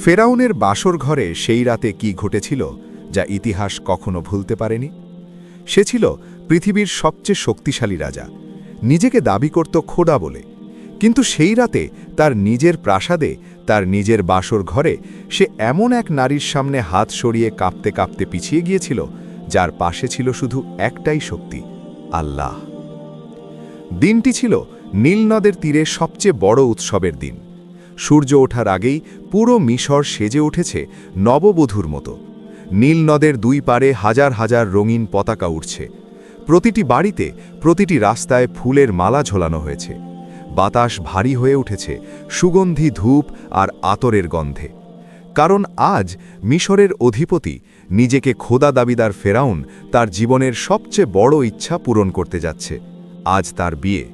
ফেরাউনের বাসর ঘরে সেই রাতে কি ঘটেছিল যা ইতিহাস কখনো ভুলতে পারেনি। সে ছিল পৃথিবীর সবচেয়ে শক্তিশালী রাজা, নিজেকে দাবি করত খোদা বলে। কিন্তু সেই রাতে তার নিজের প্রাসাদে, তার নিজের বাসর ঘরে সে এমন এক নারীর সামনে হাত সরিয়ে কাঁপতে কাঁপতে পিছিয়ে গিয়েছিল, যার পাশে ছিল শুধু একটাই শক্তি, আল্লাহ। দিনটি ছিল নীল নদের তীরে সবচেয়ে বড় উৎসবের দিন। সূর্য ওঠার আগেই পুরো মিশর সেজে উঠেছে নববধূর মতো। নীল নদের দুই পারে হাজার হাজার রঙিন পতাকা উঠছে। প্রতিটি বাড়িতে, প্রতিটি রাস্তায় ফুলের মালা ঝোলানো হয়েছে। বাতাস ভারী হয়ে উঠেছে সুগন্ধি ধূপ আর আতরের গন্ধে। কারণ আজ মিশরের অধিপতি, নিজেকে খোদা দাবিদার ফেরাউন, তার জীবনের সবচেয়ে বড় ইচ্ছা পূরণ করতে যাচ্ছে। আজ তার বিয়ে।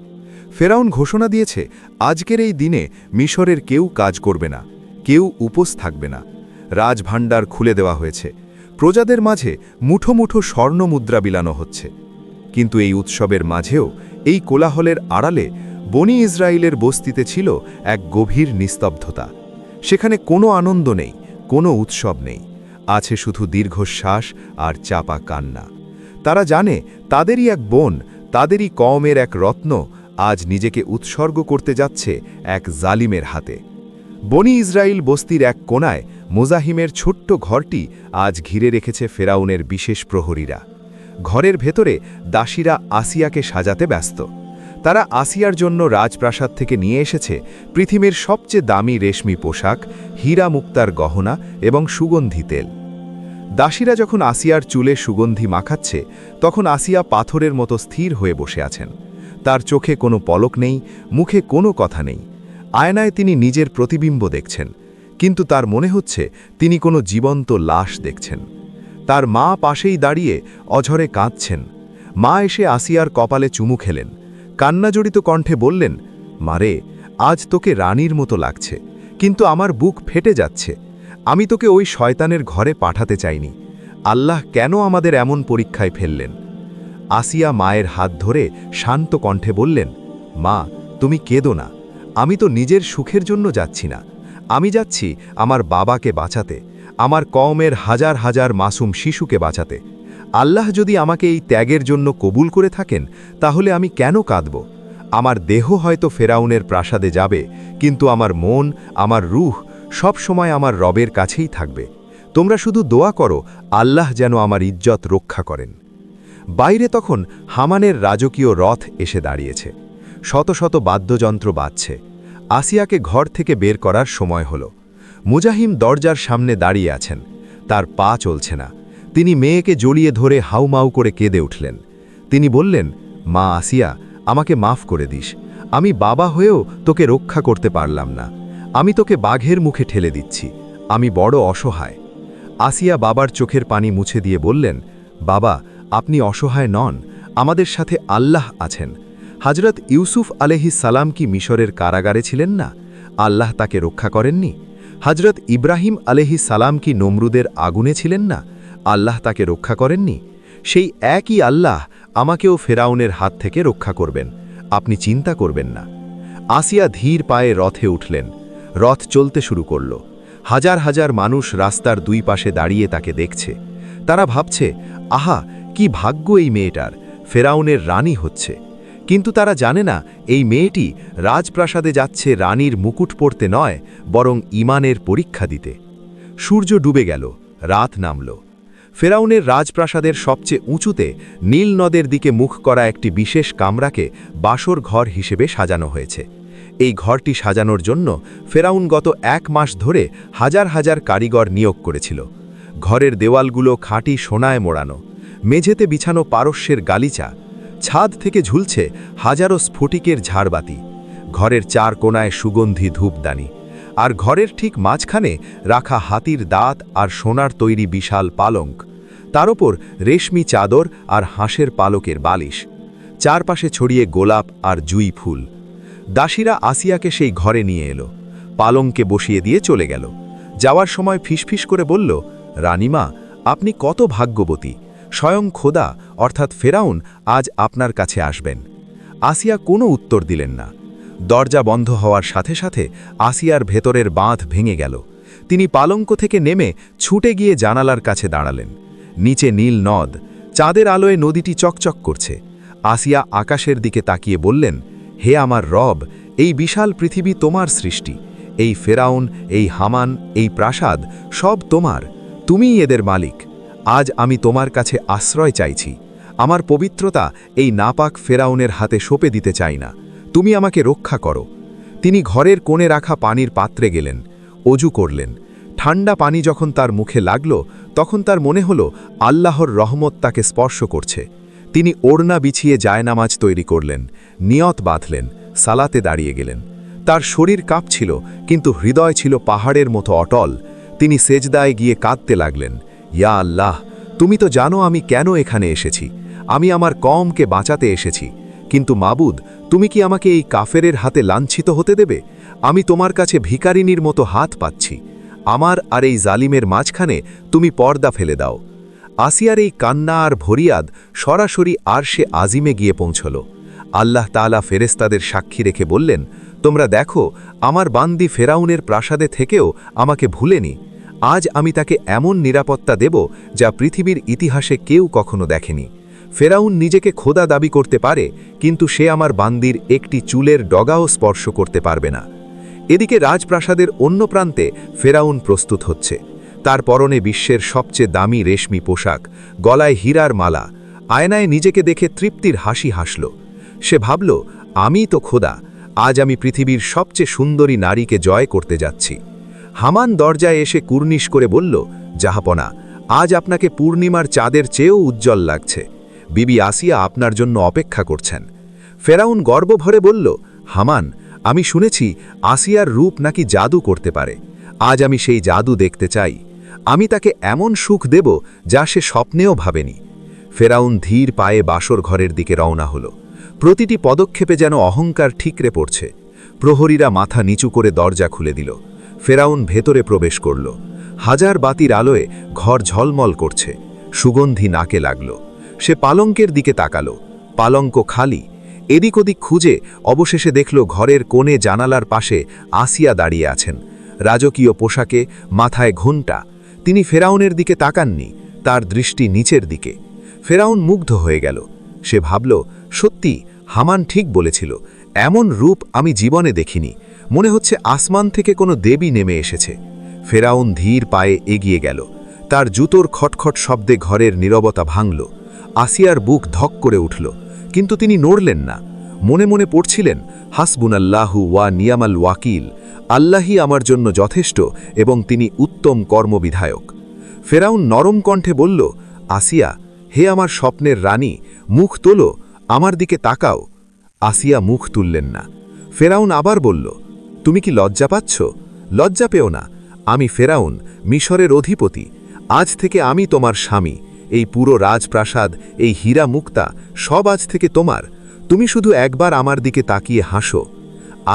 ফেরাউন ঘোষণা দিয়েছে, আজকের এই দিনে মিশরের কেউ কাজ করবে না, কেউ উপোস থাকবে না। রাজভাণ্ডার খুলে দেওয়া হয়েছে। প্রজাদের মাঝে মুঠো মুঠো স্বর্ণ মুদ্রা বিলানো হচ্ছে। কিন্তু এই উৎসবের মাঝেও, এই কোলাহলের আড়ালে বনি ইসরায়েলের বস্তিতে ছিল এক গভীর নিস্তব্ধতা। সেখানে কোনো আনন্দ নেই, কোনো উৎসব নেই। আছে শুধু দীর্ঘশ্বাস আর চাপা কান্না। তারা জানে তাদেরই এক বোন, তাদেরই কওমের এক রত্ন আজ নিজেকে উৎসর্গ করতে যাচ্ছে এক জালিমের হাতে। বনি ইসরায়েল বস্তির এক কোণায় মোজাহিমের ছোট্ট ঘরটি আজ ঘিরে রেখেছে ফেরাউনের বিশেষ প্রহরীরা। ঘরের ভেতরে দাসীরা আসিয়াকে সাজাতে ব্যস্ত। তারা আসিয়ার জন্য রাজপ্রাসাদ থেকে নিয়ে এসেছে পৃথিবীর সবচেয়ে দামি রেশমি পোশাক, হীরা মুক্তার গহনা এবং সুগন্ধি তেল। দাসীরা যখন আসিয়ার চুলে সুগন্ধি মাখাচ্ছে, তখন আসিয়া পাথরের মতো স্থির হয়ে বসে আছেন। তার চোখে কোনো পলক নেই, মুখে কোনো কথা নেই। আয়নায় তিনি নিজের প্রতিবিম্ব দেখছেন, কিন্তু তার মনে হচ্ছে তিনি কোনো জীবন্ত লাশ দেখছেন। তার মা পাশেই দাঁড়িয়ে অঝরে কাঁদছেন। মা এসে আসিয়ার কপালে চুমু খেলেন, কান্নাজড়িত কণ্ঠে বললেন, মারে, আজ তোকে রানীর মতো লাগছে, কিন্তু আমার বুক ফেটে যাচ্ছে। আমি তোকে ওই শয়তানের ঘরে পাঠাতে চাইনি। আল্লাহ কেন আমাদের এমন পরীক্ষায় ফেললেন? আসিয়া মায়ের হাত ধরে শান্ত কণ্ঠে বললেন, মা, তুমি কেঁদো না। আমি তো নিজের সুখের জন্য যাচ্ছি না। আমি যাচ্ছি আমার বাবাকে বাঁচাতে, আমার কওমের হাজার হাজার মাসুম শিশুকে বাঁচাতে। আল্লাহ যদি আমাকে এই ত্যাগের জন্য কবুল করে থাকেন, তাহলে আমি কেন কাঁদব? আমার দেহ হয়তো ফেরাউনের প্রাসাদে যাবে, কিন্তু আমার মন, আমার রূহ সব সময় আমার রবের কাছেই থাকবে। তোমরা শুধু দোয়া করো, আল্লাহ যেন আমার ইজ্জত রক্ষা করেন। বাইরে তখন হামানের রাজকীয় রথ এসে দাঁড়িয়েছে। শত শত বাদ্যযন্ত্র বাজছে। আসিয়াকে ঘর থেকে বের করার সময় হলো। মুজাহিম দরজার সামনে দাঁড়িয়ে আছেন। তার পা চলছে না। তিনি মেয়েকে জড়িয়ে ধরে হাউমাউ করে কেঁদে উঠলেন। তিনি বললেন, মা আসিয়া, আমাকে মাফ করে দিস। আমি বাবা হয়েও তোকে রক্ষা করতে পারলাম না। আমি তোকে বাঘের মুখে ঠেলে দিচ্ছি। আমি বড় অসহায়। আসিয়া বাবার চোখের পানি মুছে দিয়ে বললেন, বাবা, আপনি অসহায় নন, আমাদের সাথে আল্লাহ আছেন। হযরত ইউসুফ আলাইহিস সালাম কি মিশরের কারাগারে ছিলেন না? আল্লাহ তাকে রক্ষা করেননি? হযরত ইব্রাহিম আলাইহিস সালাম কি নমরুদের আগুনে ছিলেন না? আল্লাহ তাকে রক্ষা করেননি? সেই একই আল্লাহ আমাকেও ফেরাউনের হাত থেকে রক্ষা করবেন। আপনি চিন্তা করবেন না। আসিয়া ধীর পায়ে রথে উঠলেন। রথ চলতে শুরু করল। হাজার হাজার মানুষ রাস্তার দুই পাশে দাঁড়িয়ে তাকে দেখছে। তারা ভাবছে, আহা, কি ভাগ্য এই মেয়েটার, ফেরাউনের রানী হচ্ছে। কিন্তু তারা জানে না, এই মেয়েটি রাজপ্রাসাদে যাচ্ছে রানীর মুকুট পরতে নয়, বরং ঈমানের পরীক্ষা দিতে। সূর্য ডুবে গেল, রাত নামল। ফেরাউনের রাজপ্রাসাদের সবচেয়ে উঁচুতে নীল নদের দিকে মুখ করা একটি বিশেষ কামরাকে বাসর ঘর হিসেবে সাজানো হয়েছে। এই ঘরটি সাজানোর জন্য ফেরাউন গত 1 মাস ধরে হাজার হাজার কারিগর নিয়োগ করেছিল। ঘরের দেওয়ালগুলো খাঁটি সোনায় মোড়ানো, মেঝেতে বিছানো পারস্যের গালিচা, ছাদ থেকে ঝুলছে হাজারো স্ফটিকের ঝাড়বাতি। ঘরের 4 কোণায় সুগন্ধি ধূপদানি, আর ঘরের ঠিক মাঝখানে রাখা হাতির দাঁত আর সোনার তৈরি বিশাল পালঙ্ক। তার ওপর রেশমি চাদর আর হাঁসের পালকের বালিশ। চারপাশে ছড়িয়ে গোলাপ আর জুঁই ফুল। দাসীরা আসিয়াকে সেই ঘরে নিয়ে এলো। পালঙ্কে বসিয়ে দিয়ে চলে গেল। যাওয়ার সময় ফিসফিস করে বলল, রানীমা, আপনি কত ভাগ্যবতী। স্বয়ং খোদা অর্থাৎ ফেরাউন আজ আপনার কাছে আসবেন। আসিয়া কোনো উত্তর দিলেন না। দরজা বন্ধ হওয়ার সাথে সাথে আসিয়ার ভেতরের বাঁধ ভেঙে গেল। তিনি পালঙ্ক থেকে নেমে ছুটে গিয়ে জানালার কাছে দাঁড়ালেন। নিচে নীল নদ, চাঁদের আলোয় নদীটি চকচক করছে। আসিয়া আকাশের দিকে তাকিয়ে বললেন, হে আমার রব, এই বিশাল পৃথিবী তোমার সৃষ্টি। এই ফেরাউন, এই হামান, এই প্রাসাদ সব তোমার, তুমিই এদের মালিক। আজ আমি তোমার কাছে আশ্রয় চাইছি। আমার পবিত্রতা এই নাপাক ফেরাউনের হাতে সঁপে দিতে চাই না। তুমি আমাকে রক্ষা করো। তিনি ঘরের কোণে রাখা পানির পাত্রে গেলেন, অজু করলেন। ঠান্ডা পানি যখন তার মুখে লাগল, তখন তার মনে হল আল্লাহর রহমত তাকে স্পর্শ করছে। তিনি ওড়না বিছিয়ে জায়নামাজ তৈরি করলেন, নিয়ত বাঁধলেন, সালাতে দাঁড়িয়ে গেলেন। তার শরীর কাঁপছিল, কিন্তু হৃদয় ছিল পাহাড়ের মতো অটল। তিনি সেজদায় গিয়ে কাঁদতে লাগলেন, ইয়া আল্লাহ, তুমি তো জানো আমি কেন এখানে এসেছি। আমি আমার কওমকে বাঁচাতে এসেছি, কিন্তু মাবুদ, তুমি কি আমাকে এই কাফেরের হাতে লাঞ্ছিত হতে দেবে? আমি তোমার কাছে ভিখারিনীর মতো হাত পাচ্ছি। আমার আর এই জালিমের মাঝখানে তুমি পর্দা ফেলে দাও। আসিয়ার এই কান্না আর ভরিয়াদ সরাসরি আরশে আজিমে গিয়ে পৌঁছল। আল্লাহ তাআলা ফেরেশতাদের সাক্ষী রেখে বললেন, তোমরা দেখো, আমার বান্দি ফেরাউনের প্রাসাদে থেকেও আমাকে ভুলেনি। আজ আমি তাকে এমন নিরাপত্তা দেব যা পৃথিবীর ইতিহাসে কেউ কখনো দেখেনি। ফেরাউন নিজেকে খোদা দাবি করতে পারে, কিন্তু সে আমার বান্দির একটি চুলের ডগাও স্পর্শ করতে পারবে না। এদিকে রাজপ্রাসাদের অন্য প্রান্তে ফেরাউন প্রস্তুত হচ্ছে। তার পরনে বিশ্বের সবচেয়ে দামি রেশমি পোশাক, গলায় হীরার মালা। আয়নায় নিজেকে দেখে তৃপ্তির হাসি হাসল। সে ভাবল, আমি তো খোদা, আজ আমি পৃথিবীর সবচেয়ে সুন্দরী নারীকে জয় করতে যাচ্ছি। হামান দরজায় এসে কুর্নিশ করে বলল, জাহাপনা, আজ আপনাকে পূর্ণিমার চাঁদের চেয়েও উজ্জ্বল লাগছে। বিবি আসিয়া আপনার জন্য অপেক্ষা করছেন। ফেরাউন গর্বভরে বলল, হামান, আমি শুনেছি আসিয়ার রূপ নাকি জাদু করতে পারে। আজ আমি সেই জাদু দেখতে চাই। আমি তাকে এমন সুখ দেব যা সে স্বপ্নেও ভাবেনি। ফেরাউন ধীর পায়ে বাসর ঘরের দিকে রওনা হল। প্রতিটি পদক্ষেপে যেন অহংকার ঠিকরে পড়ছে। প্রহরীরা মাথা নিচু করে দরজা খুলে দিল। ফেরাউন ভেতরে প্রবেশ করল। হাজার বাতির আলোয় ঘর ঝলমল করছে, সুগন্ধি নাকে লাগল। সে পালঙ্কের দিকে তাকালো, পালঙ্ক খালি। এদিক ওদিক খুঁজে অবশেষে দেখল ঘরের কোণে জানালার পাশে আসিয়া দাঁড়িয়ে আছেন, রাজকীয় পোশাকে, মাথায় ঘণ্টা। তিনি ফেরাউনের দিকে তাকাননি, তার দৃষ্টি নিচের দিকে। ফেরাউন মুগ্ধ হয়ে গেল। সে ভাবল, সত্যি হামান ঠিক বলেছিল, এমন রূপ আমি জীবনে দেখিনি। মনে হচ্ছে আসমান থেকে কোনো দেবী নেমে এসেছে। ফেরাউন ধীর পায়ে এগিয়ে গেল। তার জুতোর খটখট শব্দে ঘরের নীরবতা ভাঙল। আসিয়ার বুক ধক করে উঠল, কিন্তু তিনি নড়লেন না। মনে মনে পড়ছিলেন, হাসবুনাল্লাহু ওয়া নিয়ামাল ওয়াকিল, আল্লাহই আমার জন্য যথেষ্ট এবং তিনি উত্তম কর্মবিধায়ক। ফেরাউন নরম কণ্ঠে বলল, আসিয়া, হে আমার স্বপ্নের রানী, মুখ তোলো, আমার দিকে তাকাও। আসিয়া মুখ তুললেন না। ফেরাউন আবার বলল, তুমি কি লজ্জা পাচ্ছ? লজ্জা পেও না। আমি ফেরাউন, মিশরের অধিপতি। আজ থেকে আমি তোমার স্বামী। এই পুরো রাজপ্রাসাদ, এই হীরা মুক্তা সব আজ থেকে তোমার। তুমি শুধু একবার আমার দিকে তাকিয়ে হাসো।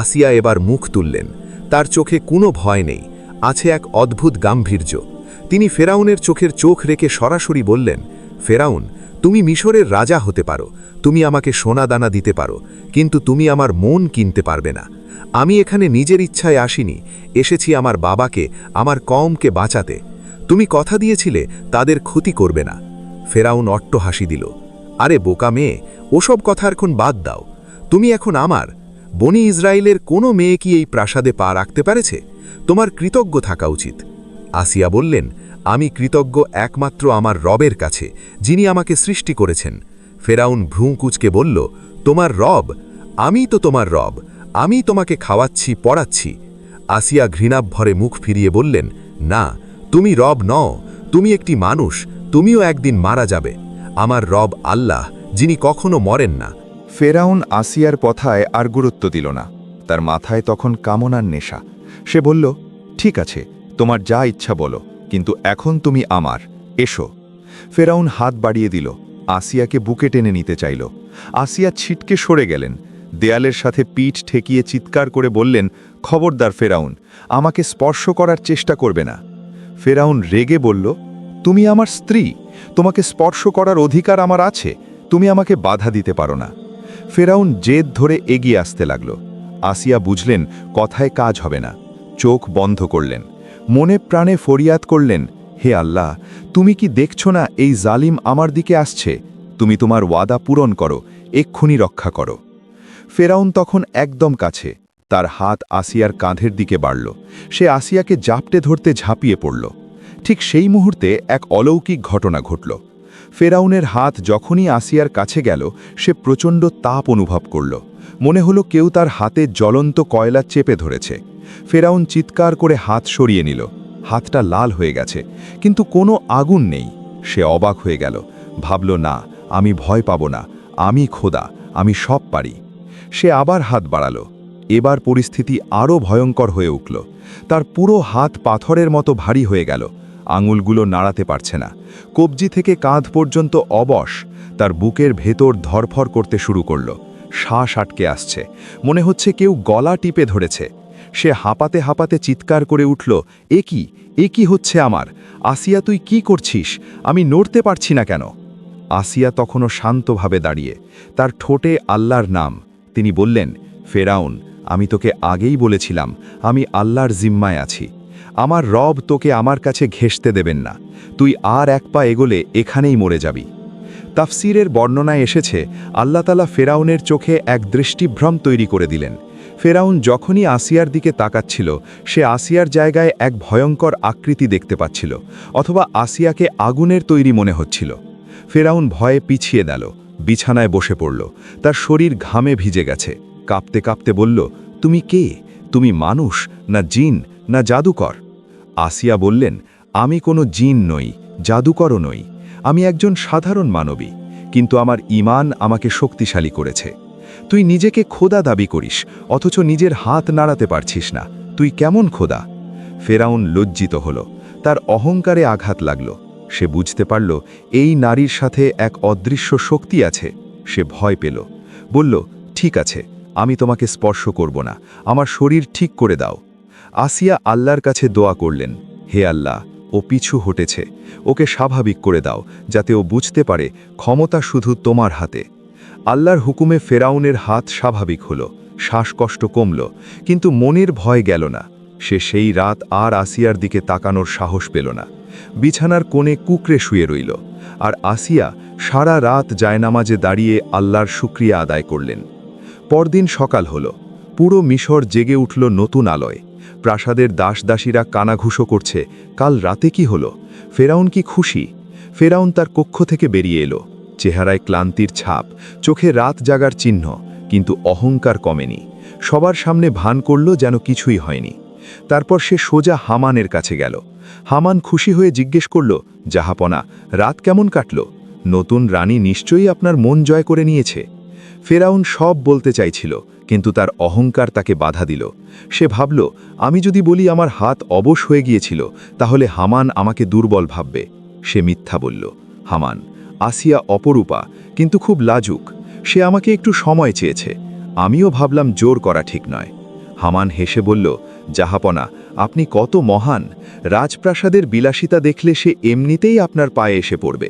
আসিয়া এবার মুখ তুললেন। তার চোখে কোনো ভয় নেই, আছে এক অদ্ভুত গাম্ভীর্য। তিনি ফেরাউনের চোখের চোখ রেখে সরাসরি বললেন, ফেরাউন, তুমি মিশরের রাজা হতে পারো, তুমি আমাকে সোনা দানা দিতে পারো, কিন্তু তুমি আমার মন কিনতে পারবে না। আমি এখানে নিজের ইচ্ছায় আসিনি, এসেছি আমার বাবাকে, আমার কওমকে বাঁচাতে। তুমি কথা দিয়েছিলে তাদের ক্ষতি করবে না। ফেরাউন অট্ট হাসি দিল, আরে বোকা মেয়ে, ওসব কথা এখন বাদ দাও। তুমি এখন আমার। বনি ইসরায়েলের কোনো মেয়ে কি এই প্রাসাদে পা রাখতে পারেছে? তোমার কৃতজ্ঞ থাকা উচিত। আসিয়া বললেন, আমি কৃতজ্ঞ একমাত্র আমার রবের কাছে, যিনি আমাকে সৃষ্টি করেছেন। ফেরাউন ভ্রু কুঁচকে বলল, তোমার রব? আমি তো তোমার রব, আমি তোমাকে খাওয়াচ্ছি, পড়াচ্ছি। আসিয়া ঘৃণাভরে মুখ ফিরিয়ে বললেন, না, তুমি রব নও, তুমি একটি মানুষ, তুমিও একদিন মারা যাবে। আমার রব আল্লাহ, যিনি কখনো মরেন না। ফেরাউন আসিয়ার কথায় আর গুরুত্ব দিল না। তার মাথায় তখন কামনার নেশা। সে বলল, ঠিক আছে, তোমার যা ইচ্ছা বলো, কিন্তু এখন তুমি আমার, এসো। ফেরাউন হাত বাড়িয়ে দিল, আসিয়াকে বুকে টেনে নিতে চাইল। আসিয়া ছিটকে সরে গেলেন, দেয়ালের সাথে পিঠ ঠেকিয়ে চিৎকার করে বললেন, খবরদার ফেরাউন, আমাকে স্পর্শ করার চেষ্টা করবে না। ফেরাউন রেগে বলল, তুমি আমার স্ত্রী, তোমাকে স্পর্শ করার অধিকার আমার আছে, তুমি আমাকে বাধা দিতে পারো না। ফেরাউন জেদ ধরে এগিয়ে আসতে লাগল। আসিয়া বুঝলেন কথায় কাজ হবে না, চোখ বন্ধ করলেন। মনে প্রাণে ফরিয়াদ করলেন, হে আল্লাহ, তুমি কি দেখছ না এই জালিম আমার দিকে আসছে? তুমি তোমার ওয়াদা পূরণ করো, এক্ষুনি রক্ষা করো। ফেরাউন তখন একদম কাছে, তার হাত আসিয়ার কাঁধের দিকে বাড়ল। সে আসিয়াকে জাপটে ধরতে ঝাঁপিয়ে পড়ল। ঠিক সেই মুহূর্তে এক অলৌকিক ঘটনা ঘটল। ফেরাউনের হাত যখনই আসিয়ার কাছে গেল, সে প্রচণ্ড তাপ অনুভব করল। মনে হলো কেউ তার হাতে জ্বলন্ত কয়লা চেপে ধরেছে। ফেরাউন চিৎকার করে হাত সরিয়ে নিল। হাতটা লাল হয়ে গেছে, কিন্তু কোনো আগুন নেই। সে অবাক হয়ে গেল, ভাবল, না, আমি ভয় পাব না, আমি খোদা, আমি সব পারি। সে আবার হাত বাড়াল। এবার পরিস্থিতি আরও ভয়ঙ্কর হয়ে উঠল। তার পুরো হাত পাথরের মতো ভারী হয়ে গেল। আঙুলগুলো নাড়াতে পারছে না। কবজি থেকে কাঁধ পর্যন্ত অবশ। তার বুকের ভেতর ধরফর করতে শুরু করল। শ্বাস আটকে আসছে, মনে হচ্ছে কেউ গলা টিপে ধরেছে। সে হাঁপাতে হাঁপাতে চিৎকার করে উঠল, এ কি হচ্ছে আমার? আসিয়া, তুই কি করছিস? আমি নড়তে পারছি না কেন? আসিয়া তখনও শান্তভাবে দাঁড়িয়ে, তার ঠোঁটে আল্লাহর নাম। তিনি বললেন, ফেরাউন, আমি তোকে আগেই বলেছিলাম, আমি আল্লাহর জিম্মায় আছি। আমার রব তোকে আমার কাছে ঘেঁষতে দেবেন না। তুই আর এক পা এগোলে এখানেই মরে যাবি। তাফসিরের বর্ণনায় এসেছে, আল্লাহ তাআলা ফেরাউনের চোখে এক দৃষ্টিভ্রম তৈরি করে দিলেন। ফেরাউন যখনই আসিয়ার দিকে তাকাচ্ছিল, সে আসিয়ার জায়গায় এক ভয়ঙ্কর আকৃতি দেখতে পাচ্ছিল, অথবা আসিয়াকে আগুনের তৈরি মনে হচ্ছিল। ফেরাউন ভয়ে পিছিয়ে গেল, বিছানায় বসে পড়ল। তার শরীর ঘামে ভিজে গেছে। কাঁপতে কাঁপতে বলল, তুমি কে? তুমি মানুষ, না জিন, না জাদুকর? আসিয়া বললেন, আমি কোনো জিন নই, জাদুকরও নই। আমি একজন সাধারণ মানবী, কিন্তু আমার ঈমান আমাকে শক্তিশালী করেছে। তুই নিজেকে খোদা দাবি করিস, অথচ নিজের হাত নাড়াতে পারছিস না। তুই কেমন খোদা? ফেরাউন লজ্জিত হল, তার অহংকারে আঘাত লাগল। সে বুঝতে পারল এই নারীর সাথে এক অদৃশ্য শক্তি আছে। সে ভয় পেল, বলল, ঠিক আছে, আমি তোমাকে স্পর্শ করব না, আমার শরীর ঠিক করে দাও। আসিয়া আল্লাহর কাছে দোয়া করলেন, হে আল্লাহ, ও পিছু হটেছে, ওকে স্বাভাবিক করে দাও, যাতে ও বুঝতে পারে ক্ষমতা শুধু তোমার হাতে। আল্লাহর হুকুমে ফেরাউনের হাত স্বাভাবিক হল, শ্বাসকষ্ট কমল, কিন্তু মনের ভয় গেল না। সে সেই রাত আর আসিয়ার দিকে তাকানোর সাহস পেল না। বিছানার কোণে কুকড়ে শুয়ে রইল। আর আসিয়া সারা রাত জায়নামাজে দাঁড়িয়ে আল্লাহর শুকরিয়া আদায় করলেন। পরদিন সকাল হল। পুরো মিশর জেগে উঠল নতুন আলোয়। প্রাসাদের দাসদাসীরা কানাঘুষো করছে, কাল রাতে কি হলো? ফেরাউন কি খুশি? ফেরাউন তার কক্ষ থেকে বেরিয়ে এলো। চেহারায় ক্লান্তির ছাপ, চোখে রাত জাগার চিহ্ন, কিন্তু অহংকার কমেনি। সবার সামনে ভান করল যেন কিছুই হয়নি। তারপর সে সোজা হামানের কাছে গেল। হামান খুশি হয়ে জিজ্ঞেস করল, জাহাপনা, রাত কেমন কাটল? নতুন রানী নিশ্চয়ই আপনার মন জয় করে নিয়েছে। ফেরাউন সব বলতে চাইছিল, কিন্তু তার অহংকার তাকে বাধা দিল। সে ভাবল, আমি যদি বলি আমার হাত অবশ হয়ে গিয়েছিল, তাহলে হামান আমাকে দুর্বল ভাববে। সে মিথ্যা বলল। হামান, আসিয়া অপরূপা, কিন্তু খুব লাজুক। সে আমাকে একটু সময় চেয়েছে। আমিও ভাবলাম জোর করা ঠিক নয়। হামান হেসে বলল, জাহাপনা, আপনি কত মহান! রাজপ্রাসাদের বিলাসিতা দেখলে সে এমনিতেই আপনার পায়ে এসে পড়বে।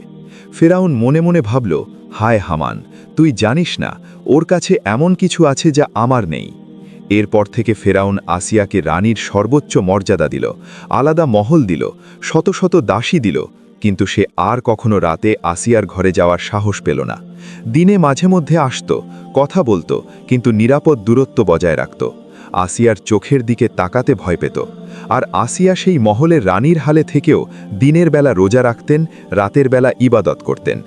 ফেরাউন মনে মনে ভাবল, হায় হামান, তুই জানিস না, ওর কাছে এমন কিছু আছে যা আমার নেই। এরপর থেকে ফেরাউন আসিয়াকে রানীর সর্বোচ্চ মর্যাদা দিল, আলাদা মহল দিল, শত শত দাসী দিল, কিন্তু সে আর কখনো রাতে আসিয়ার ঘরে যাওয়ার সাহস পেল না। দিনে মাঝে মধ্যে আসত, কথা বলতো, কিন্তু নিরাপদ দূরত্ব বজায় রাখত। আসিয়ার চোখের দিকে তাকাতে ভয় পেত। আর আসিয়া সেই মহলের রানীর হালে থেকেও দিনের বেলা রোজা রাখতেন, রাতের বেলা ইবাদত করতেন।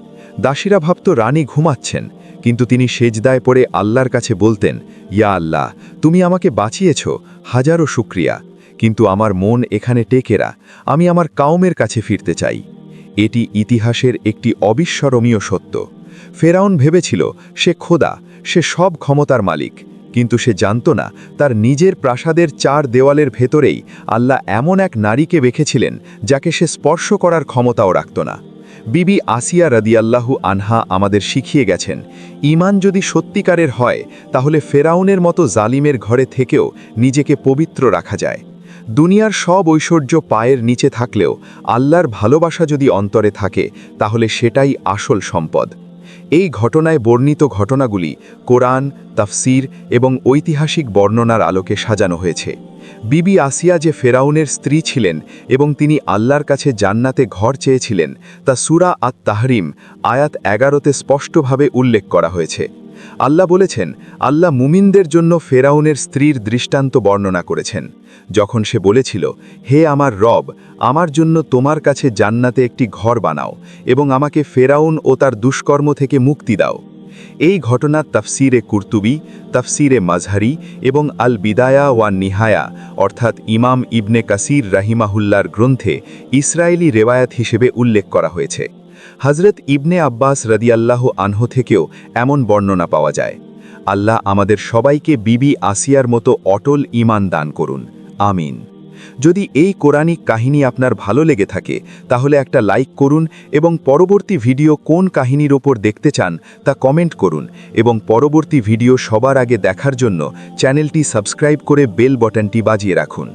দাসীরা ভাবত রানী ঘুমাচ্ছেন, কিন্তু তিনি সেজদায় পড়ে আল্লাহর কাছে বলতেন, ইয়া আল্লাহ, তুমি আমাকে বাঁচিয়েছ, হাজারো শুকরিয়া। কিন্তু আমার মন এখানে টেকেরা, আমি আমার কাউমের কাছে ফিরতে চাই। এটি ইতিহাসের একটি অবিস্মরণীয় সত্য। ফেরাউন ভেবেছিল সে খোদা, সে সব ক্ষমতার মালিক, কিন্তু সে জানত না তার নিজের প্রাসাদের 4 দেওয়ালের ভেতরেই আল্লাহ এমন এক নারীকে রেখেছিলেন যাকে সে স্পর্শ করার ক্ষমতাও রাখত না। বিবি আসিয়া রাদিয়াল্লাহু আনহা আমাদের শিখিয়ে গেছেন, ঈমান যদি সত্যিকারের হয়, তাহলে ফেরাউনের মতো জালিমের ঘরে থেকেও নিজেকে পবিত্র রাখা যায়। দুনিয়ার সব ঐশ্বর্য পায়ের নিচে থাকলেও আল্লাহর ভালোবাসা যদি অন্তরে থাকে, তাহলে সেটাই আসল সম্পদ। এই ঘটনায় বর্ণিত ঘটনাগুলি কোরআন, তাফসির এবং ঐতিহাসিক বর্ণনার আলোকে সাজানো হয়েছে। বিবি আসিয়া যে ফেরাউনের স্ত্রী ছিলেন এবং তিনি আল্লাহর কাছে জান্নাতে ঘর চেয়েছিলেন তা সূরা আত-তাহরিম আয়াত 11তে স্পষ্টভাবে উল্লেখ করা হয়েছে। আল্লাহ বলেছেন, আল্লাহ মুমিনদের জন্য ফেরাউনের স্ত্রীর দৃষ্টান্ত বর্ণনা করেছেন, যখন সে বলেছিল, হে আমার রব, আমার জন্য তোমার কাছে জান্নাতে একটি ঘর বানাও এবং আমাকে ফেরাউন ও তার দুষ্কর্ম থেকে মুক্তি দাও। এই ঘটনা তাফসিরে কুরতুবি, তাফসিরে মাজহারি এবং আল বিদায়া ওয়া নিহায়া অর্থাৎ ইমাম ইবনে কাসির রাহিমাহুল্লার গ্রন্থে ইসরায়েলি রেওয়ায়াত হিসেবে উল্লেখ করা হয়েছে। হজরত ইবনে আব্বাস রাদিয়াল্লাহু আনহু থেকেও এমন বর্ণনা পাওয়া যায়। আল্লাহ আমাদের সবাইকে বিবি আসিয়ার মতো অটল ঈমান দান করুন, আমিন। যদি এই কোরআনিক কাহিনী আপনার ভালো লেগে থাকে তাহলে একটা লাইক করুন এবং পরবর্তী ভিডিও কোন কাহিনীর ওপর দেখতে চান তা কমেন্ট করুন এবং পরবর্তী ভিডিও সবার আগে দেখার জন্য চ্যানেলটি সাবস্ক্রাইব করে বেল বাটনটি বাজিয়ে রাখুন।